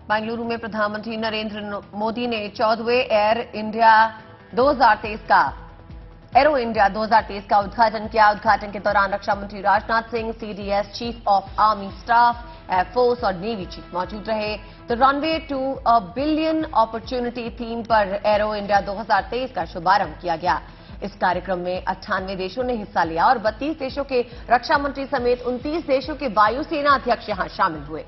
बेंगलुरु में प्रधानमंत्री नरेंद्र मोदी ने 14वें एरो इंडिया 2023 का उद्घाटन किया। उद्घाटन के दौरान रक्षा मंत्री Rajnath Singh, CDS, chief of army staff, air force और नेवी चीफ मौजूद रहे। The runway to a billion opportunity theme पर एरो इंडिया 2023 का शुभारंभ किया गया। इस कार्यक्रम में 98 देशों ने हिस्सा लिया और 32 देशों के रक्षा मंत्री समेत 29 देशों के वायुसेना अध्यक्ष यहां शामिल हुए।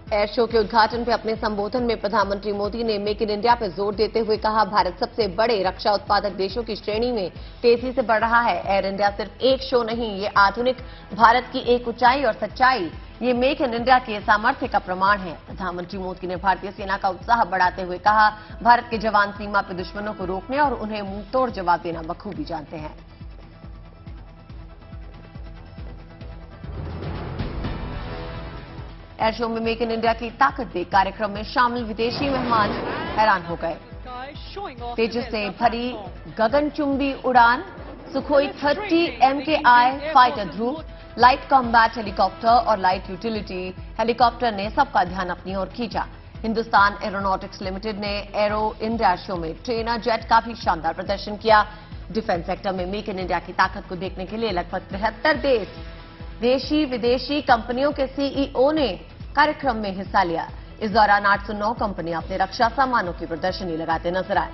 एयर शो के उद्घाटन पे अपने संबोधन में प्रधानमंत्री मोदी ने मेक इन इंडिया पर जोर देते हुए कहा, भारत सबसे बड़े रक्षा उत्पादक देशों की श्रेणी में तेजी से बढ़ रहा है। एयर इंडिया सिर्फ एक शो नहीं, ये आधुनिक भारत की एक ऊंचाई और सच्चाई, ये मेक इन इंडिया के सामर्थ्य का प्रमाण है। प्रधानमंत्री मोदी ने भारतीय सेना का उत्साह बढ़ाते हुए कहा, भारत के जवान सीमा पर दुश्मनों को रोकने और उन्हें मुंहतोड़ जवाब देना बखूबी जानते हैं। एयर शो में मेक इन इंडिया की ताकत देख कार्यक्रम में शामिल विदेशी मेहमान हैरान हो गए। तेजस से भरी गगनचुंबी उड़ान, सुखोई 30 MKI फाइटर ध्रुव, लाइट कॉम्बैट हेलीकॉप्टर और लाइट यूटिलिटी हेलीकॉप्टर ने सबका ध्यान अपनी ओर खींचा। हिंदुस्तान एरोनॉटिक्स लिमिटेड ने एरो इंडिया शो में ट्रेनर जेट का भी शानदार प्रदर्शन किया। डिफेंस सेक्टर में मेक इन इंडिया की ताकत को देखने के लिए लगभग 73 देशी विदेशी कंपनियों के सीईओ ने कार्यक्रम में हिस्सा लिया। इस दौरान 809 कंपनियां अपने रक्षा सामानों की प्रदर्शनी लगाते नजर आए।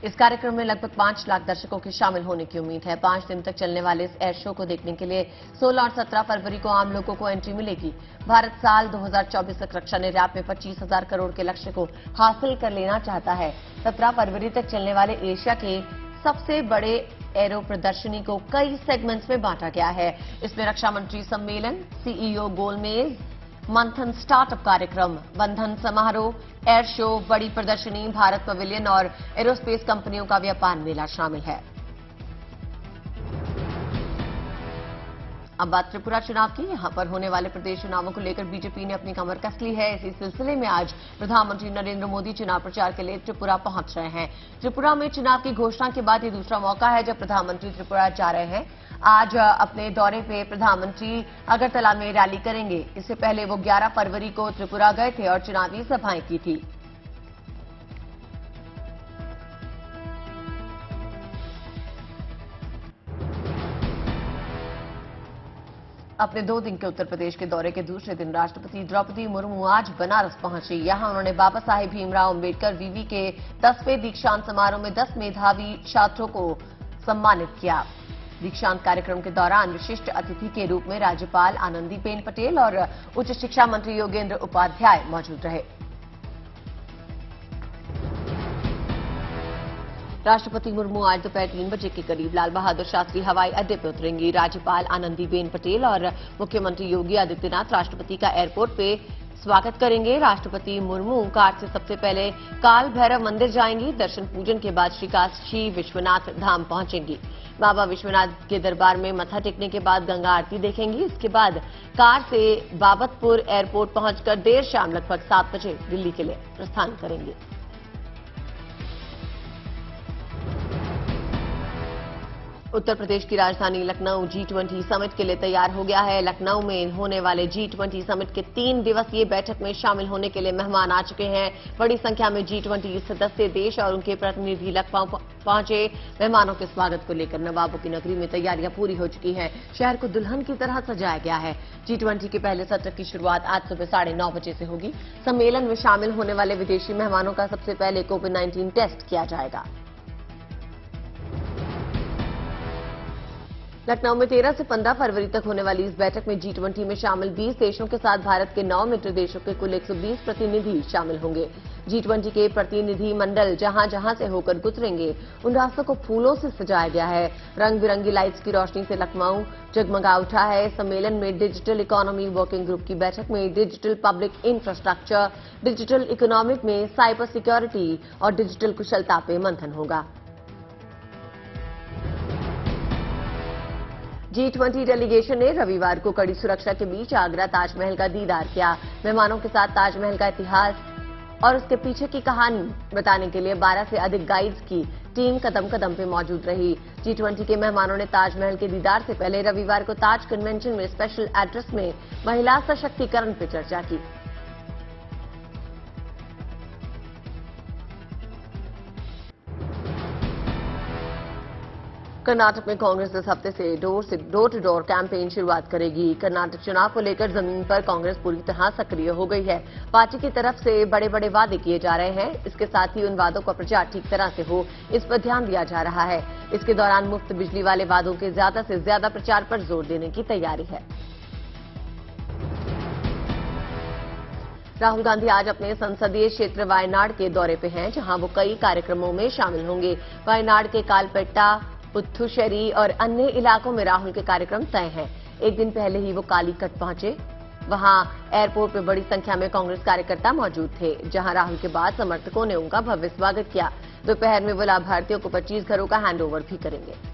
इस कार्यक्रम में लगभग 5 लाख दर्शकों के शामिल होने की उम्मीद है। 5 दिन तक चलने वाले इस एयर शो को देखने के लिए 16 और 17 फरवरी को आम लोगों को एंट्री मिलेगी। भारत साल 2024 तक रक्षा निर्यात में 25,000 करोड़ के लक्ष्य को हासिल कर लेना चाहता है। 17 फरवरी तक चलने वाले एशिया के सबसे बड़े एरो प्रदर्शनी को कई सेगमेंट्स में बांटा गया है। इसमें रक्षा मंत्री सम्मेलन, सीईओ गोलमेज, मंथन स्टार्टअप कार्यक्रम, बंधन समारोह, एयर शो, बड़ी प्रदर्शनी, भारत पवेलियन और एरोस्पेस कंपनियों का व्यापार मेला शामिल है। अब बात त्रिपुरा चुनाव की। यहां पर होने वाले प्रदेश चुनावों को लेकर बीजेपी ने अपनी कमर कस ली है। इसी सिलसिले में आज प्रधानमंत्री नरेंद्र मोदी चुनाव प्रचार के लिए त्रिपुरा पहुंच रहे हैं। त्रिपुरा में चुनाव की घोषणा के बाद ये दूसरा मौका है जब प्रधानमंत्री त्रिपुरा जा रहे हैं। आज अपने दौरे पे प्रधानमंत्री अगरतला में रैली करेंगे। इससे पहले वो 11 फरवरी को त्रिपुरा गए थे और चुनावी सभाएं की थी। अपने 2 दिन के उत्तर प्रदेश के दौरे के दूसरे दिन राष्ट्रपति द्रौपदी मुर्मू आज बनारस पहुंची। यहां उन्होंने बाबा साहेब भीमराव अंबेडकर विवि के 10वें दीक्षांत समारोह में 10 मेधावी छात्रों को सम्मानित किया। दीक्षांत कार्यक्रम के दौरान विशिष्ट अतिथि के रूप में राज्यपाल आनंदीबेन पटेल और उच्च शिक्षा मंत्री योगेंद्र उपाध्याय मौजूद रहे। राष्ट्रपति मुर्मू आज दोपहर 3 बजे के करीब लाल बहादुर शास्त्री हवाई अड्डे पर उतरेंगी। राज्यपाल आनंदीबेन पटेल और मुख्यमंत्री योगी आदित्यनाथ राष्ट्रपति का एयरपोर्ट पे स्वागत करेंगे। राष्ट्रपति मुर्मू कार से सबसे पहले काल भैरव मंदिर जाएंगी। दर्शन पूजन के बाद श्री काशी विश्वनाथ धाम पहुंचेंगी। बाबा विश्वनाथ के दरबार में मत्था टेकने के बाद गंगा आरती देखेंगी। इसके बाद कार से बाबतपुर एयरपोर्ट पहुंचकर देर शाम लगभग 7 बजे दिल्ली के लिए प्रस्थान करेंगे। उत्तर प्रदेश की राजधानी लखनऊ G20 समिट के लिए तैयार हो गया है। लखनऊ में होने वाले G20 समिट के 3 दिवसीय बैठक में शामिल होने के लिए मेहमान आ चुके हैं। बड़ी संख्या में G20 सदस्य देश और उनके प्रतिनिधि लखनऊ पहुंचे। मेहमानों के स्वागत को लेकर नवाबों की नगरी में तैयारियां पूरी हो चुकी हैं। शहर को दुल्हन की तरह सजाया गया है। G20 के पहले सत्र की शुरुआत आज सुबह 9:30 बजे से होगी। सम्मेलन में शामिल होने वाले विदेशी मेहमानों का सबसे पहले कोविड-19 टेस्ट किया जाएगा। लखनऊ में 13 से 15 फरवरी तक होने वाली इस बैठक में G20 में शामिल 20 देशों के साथ भारत के 9 मित्र देशों के कुल 120 प्रतिनिधि शामिल होंगे। G20 के प्रतिनिधि मंडल जहां जहां से होकर गुजरेंगे उन रास्तों को फूलों से सजाया गया है। रंग बिरंगी लाइट्स की रोशनी से लखनऊ जगमगा उठा है। सम्मेलन में डिजिटल इकोनॉमी वर्किंग ग्रुप की बैठक में digital public infrastructure, digital economic में साइबर सिक्योरिटी और डिजिटल कुशलता पे मंथन होगा। G20 डेलीगेशन ने रविवार को कड़ी सुरक्षा के बीच आगरा ताजमहल का दीदार किया। मेहमानों के साथ ताजमहल का इतिहास, और उसके पीछे की कहानी बताने के लिए 12 से अधिक गाइड्स की टीम कदम कदम पे मौजूद रही। G20 के मेहमानों ने ताजमहल के दीदार से पहले रविवार को ताज कन्वेंशन में स्पेशल एड्रेस में महिला सशक्तिकरण पर चर्चा की। कर्नाटक में कांग्रेस इस हफ्ते से डोर टू डोर कैंपेन शुरुआत करेगी। कर्नाटक चुनाव को लेकर जमीन पर कांग्रेस पूरी तरह सक्रिय हो गई है। पार्टी की तरफ से बड़े बड़े वादे किए जा रहे हैं। इसके साथ ही उन वादों का प्रचार ठीक तरह से हो, इस पर ध्यान दिया जा रहा है। इसके दौरान मुफ्त बिजली वाले वादों के ज्यादा से ज्यादा प्रचार पर जोर देने की तैयारी है। राहुल गांधी आज अपने संसदीय क्षेत्र वायनाड के दौरे पे हैं, जहां वो कई कार्यक्रमों में शामिल होंगे। वायनाड के कालपेट्टा, पुथुचेरी और अन्य इलाकों में राहुल के कार्यक्रम तय हैं। एक दिन पहले ही वो कालीकट पहुंचे। वहां एयरपोर्ट पर बड़ी संख्या में कांग्रेस कार्यकर्ता मौजूद थे, जहां राहुल के बाद समर्थकों ने उनका भव्य स्वागत किया। दोपहर में वो लाभार्थियों को 25 घरों का हैंडओवर भी करेंगे।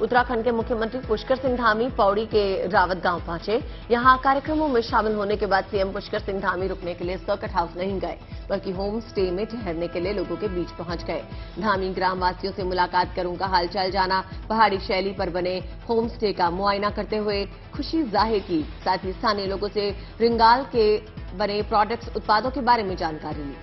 उत्तराखंड के मुख्यमंत्री पुष्कर सिंह धामी पौड़ी के रावत गांव पहुंचे। यहां कार्यक्रमों में शामिल होने के बाद सीएम पुष्कर सिंह धामी रुकने के लिए सर्किट हाउस नहीं गए, बल्कि होम स्टे में ठहरने के लिए लोगों के बीच पहुंच गए। धामी ग्रामवासियों से मुलाकात कर उनका हालचाल जाना, पहाड़ी शैली पर बने होम स्टे का मुआयना करते हुए खुशी जाहिर की। साथ ही स्थानीय लोगों से रिंगाल के बने प्रोडक्ट्स उत्पादों के बारे में जानकारी ली।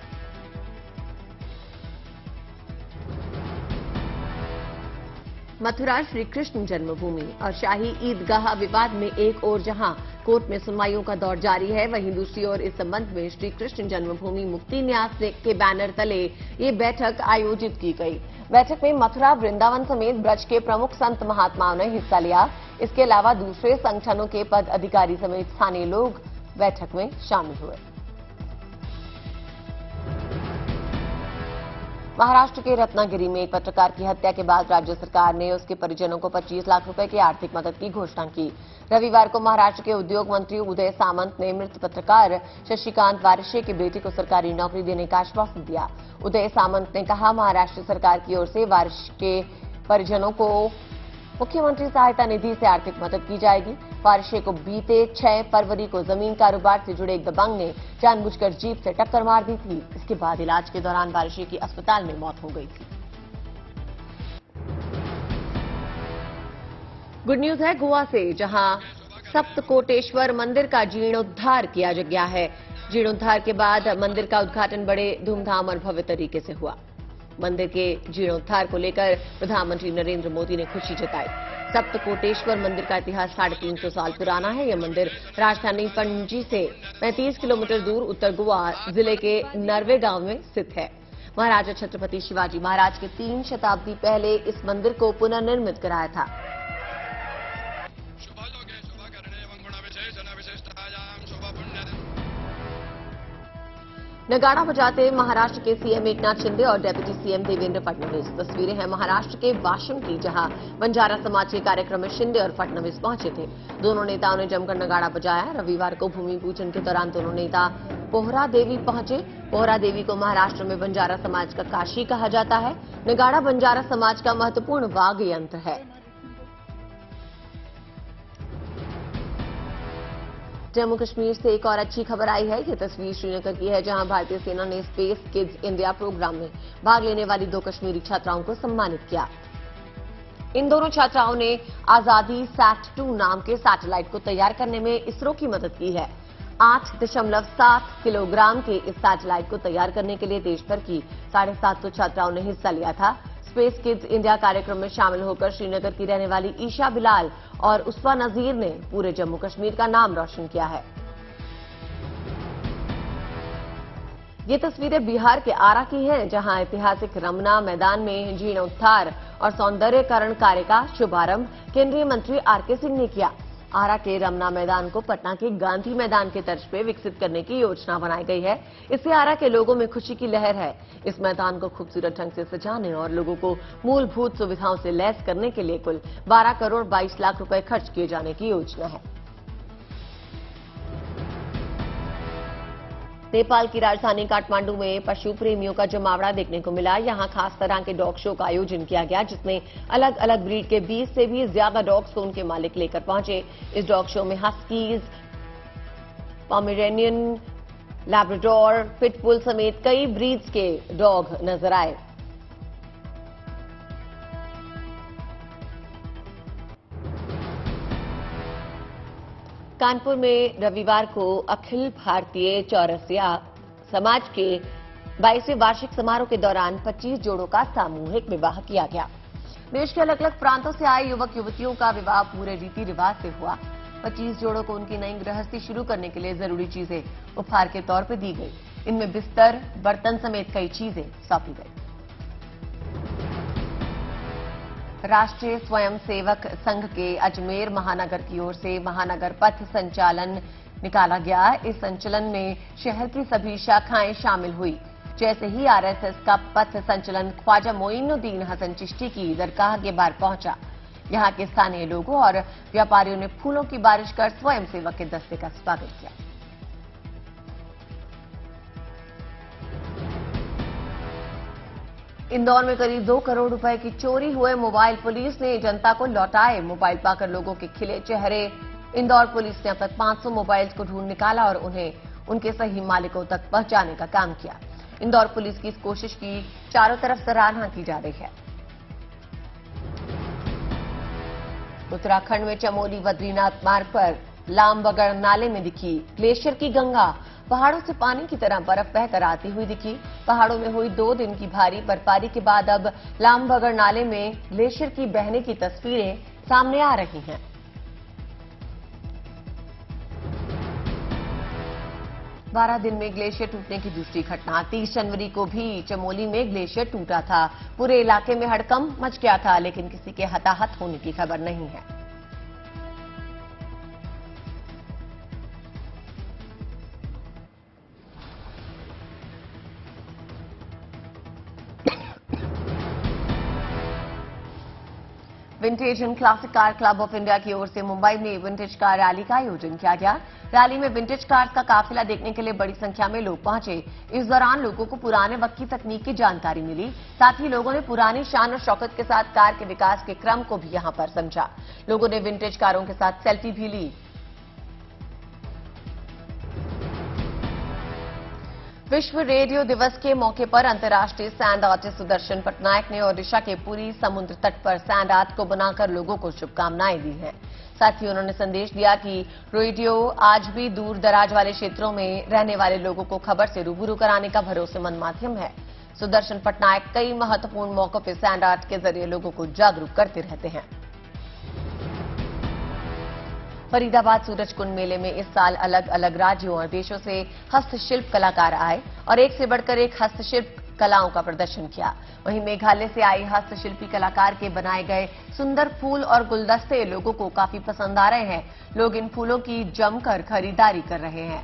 मथुरा श्री कृष्ण जन्मभूमि और शाही ईदगाह विवाद में एक ओर जहां कोर्ट में सुनवाइयों का दौर जारी है, वहीं दूसरी ओर इस संबंध में श्री कृष्ण जन्मभूमि मुक्ति न्यास के बैनर तले ये बैठक आयोजित की गई। बैठक में मथुरा, वृंदावन समेत ब्रज के प्रमुख संत महात्माओं ने हिस्सा लिया। इसके अलावा दूसरे संगठनों के पद अधिकारी समेत स्थानीय लोग बैठक में शामिल हुए। महाराष्ट्र के रत्नागिरी में एक पत्रकार की हत्या के बाद राज्य सरकार ने उसके परिजनों को 25 लाख रुपए की आर्थिक मदद की घोषणा की। रविवार को महाराष्ट्र के उद्योग मंत्री उदय सामंत ने मृत पत्रकार शशिकांत वारशे की बेटी को सरकारी नौकरी देने का आश्वासन दिया। उदय सामंत ने कहा, महाराष्ट्र सरकार की ओर से वारशे के परिजनों को मुख्यमंत्री सहायता निधि से आर्थिक मदद की जाएगी। वारशे को बीते 6 फरवरी को जमीन कारोबार से जुड़े एक दबंग ने जानबूझकर जीप से टक्कर मार दी थी। इसके बाद इलाज के दौरान वारशे की अस्पताल में मौत हो गई थी। गुड न्यूज है गोवा से, जहां सप्तकोटेश्वर मंदिर का जीर्णोद्धार किया गया है। जीर्णोद्धार के बाद मंदिर का उद्घाटन बड़े धूमधाम और भव्य तरीके से हुआ। मंदिर के जीर्णोद्धार को लेकर प्रधानमंत्री नरेंद्र मोदी ने खुशी जताई। सप्तकोटेश्वर मंदिर का इतिहास 350 साल पुराना है। यह मंदिर राजधानी पणजी से 35 किलोमीटर दूर उत्तर गोवा जिले के नरवे गांव में स्थित है। महाराजा छत्रपति शिवाजी महाराज के 3 शताब्दी पहले इस मंदिर को पुनर्निर्मित कराया था। नगाड़ा बजाते महाराष्ट्र के सीएम एकनाथ शिंदे और डेप्यूटी सीएम देवेंद्र फडणवीस। तस्वीरें हैं महाराष्ट्र के वाशिम की, जहां बंजारा समाज के कार्यक्रम में शिंदे और फडणवीस पहुंचे थे। दोनों नेताओं ने जमकर नगाड़ा बजाया। रविवार को भूमि पूजन के दौरान दोनों नेता पोहरा देवी पहुंचे। पोहरा देवी को महाराष्ट्र में बंजारा समाज का काशी कहा जाता है। नगाड़ा बंजारा समाज का महत्वपूर्ण वाद्य यंत्र है। जम्मू कश्मीर से एक और अच्छी खबर आई है। ये तस्वीर श्रीनगर की है, जहां भारतीय सेना ने स्पेस किड्स इंडिया प्रोग्राम में भाग लेने वाली 2 कश्मीरी छात्राओं को सम्मानित किया। इन दोनों छात्राओं ने आजादी सैट-2 नाम के सैटेलाइट को तैयार करने में इसरो की मदद की है। 8.7 किलोग्राम के इस सैटेलाइट को तैयार करने के लिए देश भर की 750 छात्राओं ने हिस्सा लिया था। स्पेस किड्स इंडिया कार्यक्रम में शामिल होकर श्रीनगर की रहने वाली ईशा बिलाल और उस्वा नजीर ने पूरे जम्मू कश्मीर का नाम रोशन किया है। ये तस्वीरें बिहार के आरा की हैं, जहां ऐतिहासिक रमना मैदान में जीर्णोद्धार और सौंदर्यीकरण कार्य का शुभारंभ केंद्रीय मंत्री आरके सिंह ने किया। आरा के रमना मैदान को पटना के गांधी मैदान के तर्ज पे विकसित करने की योजना बनाई गई है। इससे आरा के लोगों में खुशी की लहर है। इस मैदान को खूबसूरत ढंग से सजाने और लोगों को मूलभूत सुविधाओं से लैस करने के लिए कुल 12 करोड़ 22 लाख रुपए खर्च किए जाने की योजना है। नेपाल की राजधानी काठमांडू में पशु प्रेमियों का जमावड़ा देखने को मिला। यहां खास तरह के डॉग शो का आयोजन किया गया, जिसमें अलग अलग ब्रीड के 20 से भी ज्यादा डॉग्स को उनके मालिक लेकर पहुंचे। इस डॉग शो में हस्कीज, पॉमेरेनियन, लैब्राडोर, पिटबुल समेत कई ब्रीड्स के डॉग नजर आए। कानपुर में रविवार को अखिल भारतीय चौरसिया समाज के 22वें वार्षिक समारोह के दौरान 25 जोड़ों का सामूहिक विवाह किया गया। देश के अलग अलग प्रांतों से आए युवक युवतियों का विवाह पूरे रीति रिवाज से हुआ। 25 जोड़ों को उनकी नई गृहस्थी शुरू करने के लिए जरूरी चीजें उपहार के तौर पर दी गई। इनमें बिस्तर, बर्तन समेत कई चीजें सौंपी गई। राष्ट्रीय स्वयंसेवक संघ के अजमेर महानगर की ओर से महानगर पथ संचालन निकाला गया। इस संचलन में शहर की सभी शाखाएं शामिल हुई। जैसे ही आरएसएस का पथ संचलन ख्वाजा मोइनुद्दीन हसन चिश्ती की दरगाह के बाहर पहुंचा, यहां के स्थानीय लोगों और व्यापारियों ने फूलों की बारिश कर स्वयंसेवक के दस्ते का स्वागत किया। इंदौर में करीब 2 करोड़ रुपए की चोरी हुए मोबाइल, पुलिस ने जनता को लौटाए। मोबाइल पाकर लोगों के खिले चेहरे। इंदौर पुलिस ने अब तक 500 मोबाइल्स को ढूंढ निकाला और उन्हें उनके सही मालिकों तक पहुंचाने का काम किया। इंदौर पुलिस की इस कोशिश की चारों तरफ सराहना की जा रही है। उत्तराखंड में चमोली बद्रीनाथ मार्ग पर लामबगड़ नाले में दिखी ग्लेशियर की गंगा। पहाड़ों से पानी की तरह बर्फ बहकर आती हुई दिखी। पहाड़ों में हुई 2 दिन की भारी बर्फबारी के बाद अब लामबगड़ नाले में ग्लेशियर की बहने की तस्वीरें सामने आ रही हैं। बारह दिन में ग्लेशियर टूटने की दूसरी घटना। 30 जनवरी को भी चमोली में ग्लेशियर टूटा था। पूरे इलाके में हड़कंप मच गया था, लेकिन किसी के हताहत होने की खबर नहीं है। Vintage and classic car club of India की ओर से मुंबई में विंटेज कार रैली का आयोजन किया गया। रैली में विंटेज कार्स का काफिला देखने के लिए बड़ी संख्या में लोग पहुंचे। इस दौरान लोगों को पुराने वक्त की तकनीक की जानकारी मिली। साथ ही लोगों ने पुरानी शान और शौकत के साथ कार के विकास के क्रम को भी यहां पर समझा। लोगों ने विंटेज कारों के साथ सेल्फी भी ली। विश्व रेडियो दिवस के मौके पर अंतर्राष्ट्रीय सैंड आर्टिस्ट सुदर्शन पटनायक ने ओडिशा के पूरी समुद्र तट पर सैंड आर्ट को बनाकर लोगों को शुभकामनाएं दी हैं। साथ ही उन्होंने संदेश दिया कि रेडियो आज भी दूर दराज वाले क्षेत्रों में रहने वाले लोगों को खबर से रूबरू कराने का भरोसेमंद माध्यम है। सुदर्शन पटनायक कई महत्वपूर्ण मौकों पर सैंड आर्ट के जरिए लोगों को जागरूक करते रहते हैं। फरीदाबाद सूरजकुंड मेले में इस साल अलग अलग राज्यों और देशों से हस्तशिल्प कलाकार आए और एक से बढ़कर एक हस्तशिल्प कलाओं का प्रदर्शन किया। वहीं मेघालय से आई हस्तशिल्पी कलाकार के बनाए गए सुंदर फूल और गुलदस्ते लोगों को काफी पसंद आ रहे हैं। लोग इन फूलों की जमकर खरीदारी कर रहे हैं।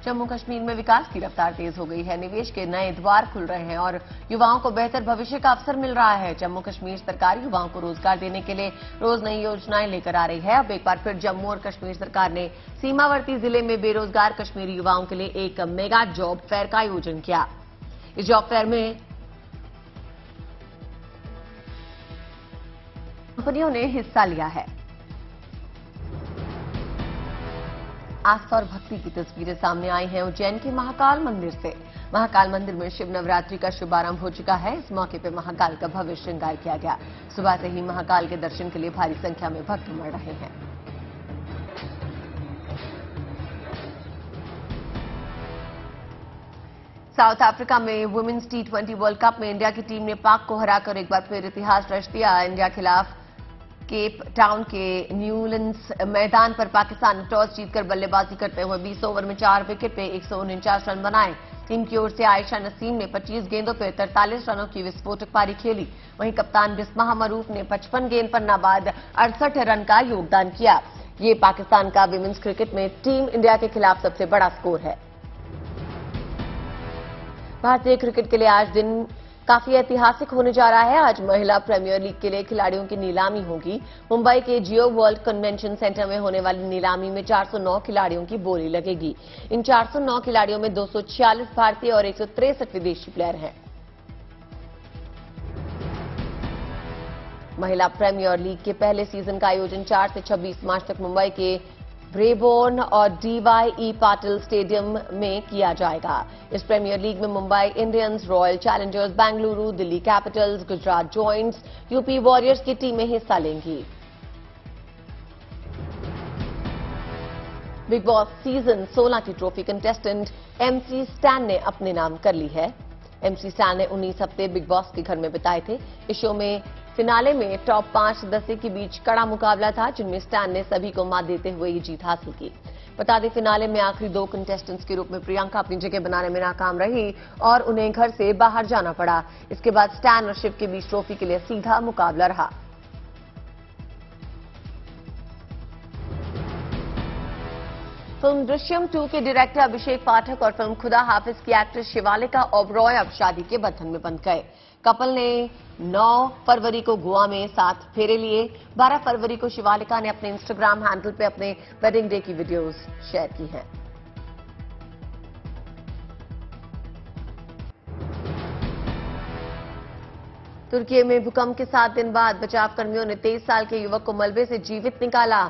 जम्मू कश्मीर में विकास की रफ्तार तेज हो गई है। निवेश के नए द्वार खुल रहे हैं और युवाओं को बेहतर भविष्य का अवसर मिल रहा है। जम्मू कश्मीर सरकार युवाओं को रोजगार देने के लिए रोज नई योजनाएं लेकर आ रही है। अब एक बार फिर जम्मू और कश्मीर सरकार ने सीमावर्ती जिले में बेरोजगार कश्मीरी युवाओं के लिए एक मेगा जॉब फेयर का आयोजन किया। इस जॉब फेयर में कंपनियों ने हिस्सा लिया है। आस्था और भक्ति की तस्वीरें सामने आई हैं उज्जैन के महाकाल मंदिर से। महाकाल मंदिर में शिव नवरात्रि का शुभारंभ हो चुका है। इस मौके पर महाकाल का भव्य श्रृंगार किया गया। सुबह से ही महाकाल के दर्शन के लिए भारी संख्या में भक्त उमड़ रहे हैं। साउथ अफ्रीका में वुमेन्स T20 वर्ल्ड कप में इंडिया की टीम ने पाक को हराकर एक बार फिर इतिहास रच दिया। इंडिया खिलाफ केप टाउन के न्यूलैंड्स मैदान पर पाकिस्तान ने टॉस जीतकर बल्लेबाजी करते हुए 20 ओवर में 4 विकेट पे 149 रन बनाए। टीम की ओर से आयशा नसीम ने 25 गेंदों पर 43 रनों की विस्फोटक पारी खेली। वहीं कप्तान बिस्मा मरूफ ने 55 गेंद पर नाबाद 68 रन का योगदान किया। ये पाकिस्तान का विमेंस क्रिकेट में टीम इंडिया के खिलाफ सबसे बड़ा स्कोर है। भारतीय क्रिकेट के लिए आज दिन काफी ऐतिहासिक होने जा रहा है। आज महिला प्रीमियर लीग के लिए खिलाड़ियों की नीलामी होगी। मुंबई के जियो वर्ल्ड कन्वेंशन सेंटर में होने वाली नीलामी में 409 खिलाड़ियों की बोली लगेगी। इन 409 खिलाड़ियों में 246 भारतीय और 163 विदेशी प्लेयर हैं। महिला प्रीमियर लीग के पहले सीजन का आयोजन 4 से 26 मार्च तक मुंबई के ब्रेबोर्न और डीवाई पाटिल स्टेडियम में किया जाएगा। इस प्रीमियर लीग में Mumbai Indians, royal Challengers Bengaluru, Delhi Capitals, Gujarat joints, UP warriors की टीमें हिस्सा लेंगी। बिग बॉस सीजन 16 की ट्रॉफी कंटेस्टेंट एमसी स्टैन ने अपने नाम कर ली है। एमसी स्टैन ने 19 हफ्ते बिग बॉस के घर में बिताए थे। इस शो में फिनाले में टॉप 5 सदस्य के बीच कड़ा मुकाबला था, जिनमें स्टैन ने सभी को मात देते हुए ये जीत हासिल की। बता दें, फिनाले में आखिरी 2 कंटेस्टेंट्स के रूप में प्रियंका अपनी जगह बनाने में नाकाम रही और उन्हें घर से बाहर जाना पड़ा। इसके बाद स्टैन और शिव के बीच ट्रॉफी के लिए सीधा मुकाबला रहा। फिल्म दृश्यम 2 के डायरेक्टर अभिषेक पाठक और फिल्म खुदा हाफिज की एक्ट्रेस शिवालिका ओबरॉय अब शादी के बंधन में बंध गए। कपल ने 9 फरवरी को गोवा में 7 फेरे लिए। 12 फरवरी को शिवालिका ने अपने इंस्टाग्राम हैंडल पे अपने वेडिंग डे की वीडियोस शेयर की हैं। तुर्की में भूकंप के 7 दिन बाद बचाव कर्मियों ने 23 साल के युवक को मलबे से जीवित निकाला।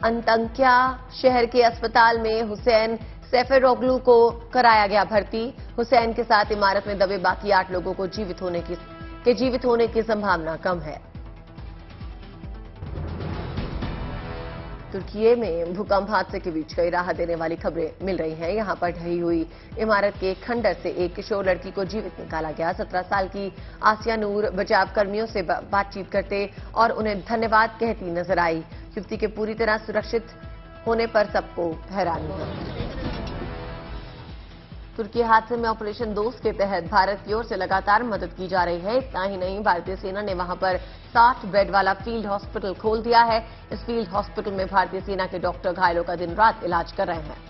अंताक्या शहर के अस्पताल में हुसैन सैफरोगलू को कराया गया भर्ती। हुसैन के साथ इमारत में दबे बाकी 8 लोगों को जीवित होने की संभावना कम है। तुर्की में भूकंप हादसे के बीच कई राहत देने वाली खबरें मिल रही हैं। यहां पर ढही हुई इमारत के खंडर से एक किशोर लड़की को जीवित निकाला गया। 17 साल की आसिया नूर बचाव कर्मियों से बातचीत करते और उन्हें धन्यवाद कहती नजर आई। युवती के पूरी तरह सुरक्षित होने पर सबको हैरानी है। तुर्की हादसे में ऑपरेशन दोस्त के तहत भारत की ओर से लगातार मदद की जा रही है। इतना ही नहीं, भारतीय सेना ने वहां पर 60 बेड वाला फील्ड हॉस्पिटल खोल दिया है। इस फील्ड हॉस्पिटल में भारतीय सेना के डॉक्टर घायलों का दिन रात इलाज कर रहे हैं।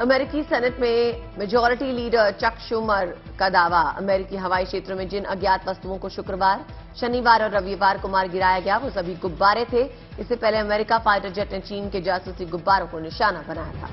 अमेरिकी सेनेट में मेजॉरिटी लीडर चक शूमर का दावा, अमेरिकी हवाई क्षेत्र में जिन अज्ञात वस्तुओं को शुक्रवार, शनिवार और रविवार को मार गिराया गया वो सभी गुब्बारे थे। इससे पहले अमेरिका फाइटर जेट ने चीन के जासूसी गुब्बारों को निशाना बनाया था।